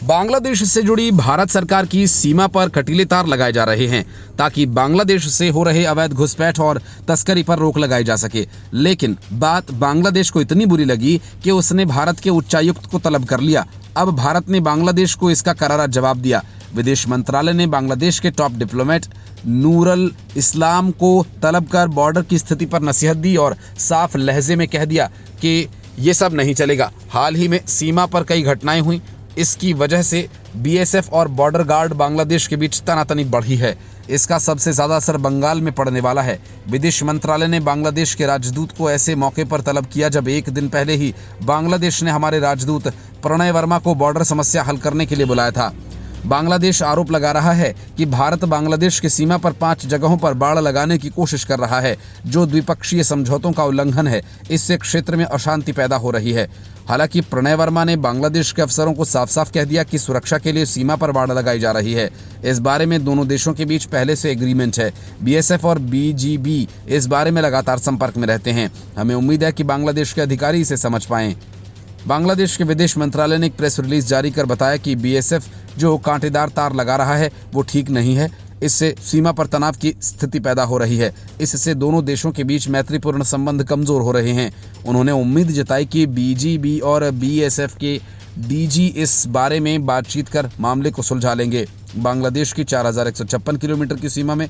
बांग्लादेश से जुड़ी भारत सरकार की सीमा पर कटीले तार लगाए जा रहे हैं ताकि बांग्लादेश से हो रहे अवैध घुसपैठ और तस्करी पर रोक लगाई जा सके। लेकिन बात बांग्लादेश को इतनी बुरी लगी कि उसने भारत के उच्चायुक्त को तलब कर लिया। अब भारत ने बांग्लादेश को इसका करारा जवाब दिया। विदेश मंत्रालय ने बांग्लादेश के टॉप डिप्लोमेट नूरुल इस्लाम को तलब कर बॉर्डर की स्थिति पर नसीहत दी और साफ लहजे में कह दिया कि ये सब नहीं चलेगा। हाल ही में सीमा पर कई घटनाएं हुई, इसकी वजह से बीएसएफ और बॉर्डर गार्ड बांग्लादेश के बीच तनातनी बढ़ी है। इसका सबसे ज्यादा असर बंगाल में पड़ने वाला है। विदेश मंत्रालय ने बांग्लादेश के राजदूत को ऐसे मौके पर तलब किया जब एक दिन पहले ही बांग्लादेश ने हमारे राजदूत प्रणय वर्मा को बॉर्डर समस्या हल करने के लिए बुलाया था। बांग्लादेश आरोप लगा रहा है कि भारत बांग्लादेश की सीमा पर 5 जगहों पर बाड़ लगाने की कोशिश कर रहा है, जो द्विपक्षीय समझौतों का उल्लंघन है। इससे क्षेत्र में अशांति पैदा हो रही है। हालांकि प्रणय वर्मा ने बांग्लादेश के अफसरों को साफ साफ कह दिया कि सुरक्षा के लिए सीमा पर बाड़ लगाई जा रही है। इस बारे में दोनों देशों के बीच पहले से एग्रीमेंट है। बीएसएफ और बीजीबी इस बारे में लगातार संपर्क में रहते हैं। हमें उम्मीद है कि बांग्लादेश के अधिकारी इसे समझ पाएं। बांग्लादेश के विदेश मंत्रालय ने एक प्रेस रिलीज जारी कर बताया कि बीएसएफ जो कांटेदार तार लगा रहा है वो ठीक नहीं है। इससे सीमा पर तनाव की स्थिति पैदा हो रही है। इससे दोनों देशों के बीच मैत्रीपूर्ण संबंध कमजोर हो रहे हैं। उन्होंने उम्मीद जताई कि बीजीबी और बीएसएफ के डीजी इस बारे में बातचीत कर मामले को सुलझा लेंगे। बांग्लादेश की 4156 किलोमीटर की सीमा में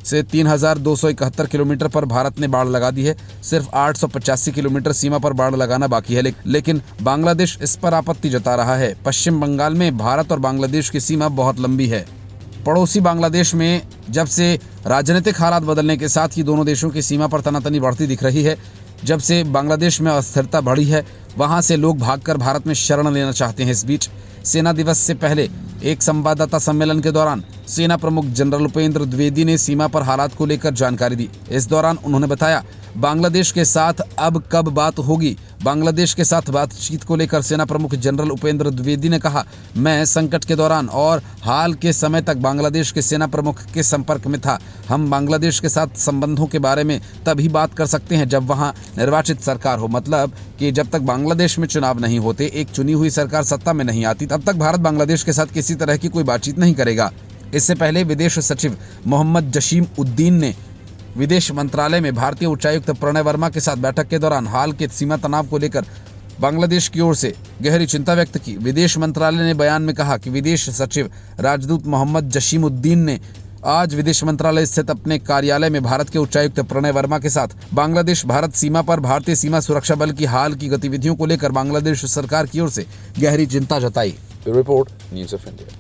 से 3271 किलोमीटर पर भारत ने बाड़ लगा दी है। सिर्फ 885 किलोमीटर सीमा पर बाड़ लगाना बाकी है, लेकिन बांग्लादेश इस पर आपत्ति जता रहा है। पश्चिम बंगाल में भारत और बांग्लादेश की सीमा बहुत लंबी है। पड़ोसी बांग्लादेश में जब से राजनीतिक हालात बदलने के साथ ही दोनों देशों की सीमा पर तनातनी बढ़ती दिख रही है। जब से बांग्लादेश में अस्थिरता बढ़ी है, वहां से लोग भागकर भारत में शरण लेना चाहते हैं। इस बीच सेना दिवस से पहले एक संवाददाता सम्मेलन के दौरान सेना प्रमुख जनरल उपेंद्र द्विवेदी ने सीमा पर हालात को लेकर जानकारी दी। इस दौरान उन्होंने बताया, बांग्लादेश के साथ अब कब बात होगी। बांग्लादेश के साथ बातचीत को लेकर सेना प्रमुख जनरल उपेंद्र द्विवेदी ने कहा, मैं संकट के दौरान और हाल के समय तक बांग्लादेश के सेना प्रमुख के संपर्क में था। हम बांग्लादेश के साथ संबंधों के बारे में तभी बात कर सकते हैं जब वहां निर्वाचित सरकार हो। मतलब कि जब तक बांग्लादेश में चुनाव नहीं होते, एक चुनी हुई सरकार सत्ता में नहीं आती, तब तक भारत बांग्लादेश के साथ किसी तरह की कोई बातचीत नहीं करेगा। इससे पहले विदेश सचिव मोहम्मद जसीम उद्दीन ने विदेश मंत्रालय में भारतीय उच्चायुक्त प्रणय वर्मा के साथ बैठक के दौरान हाल के सीमा तनाव को लेकर बांग्लादेश की ओर से गहरी चिंता व्यक्त की। विदेश मंत्रालय ने बयान में कहा कि विदेश सचिव राजदूत मोहम्मद जसीम उद्दीन ने आज विदेश मंत्रालय स्थित अपने कार्यालय में भारत के उच्चायुक्त प्रणय वर्मा के साथ बांग्लादेश भारत सीमा पर भारतीय सीमा सुरक्षा बल की हाल की गतिविधियों को लेकर बांग्लादेश सरकार की ओर से गहरी चिंता जताई। Report news of India.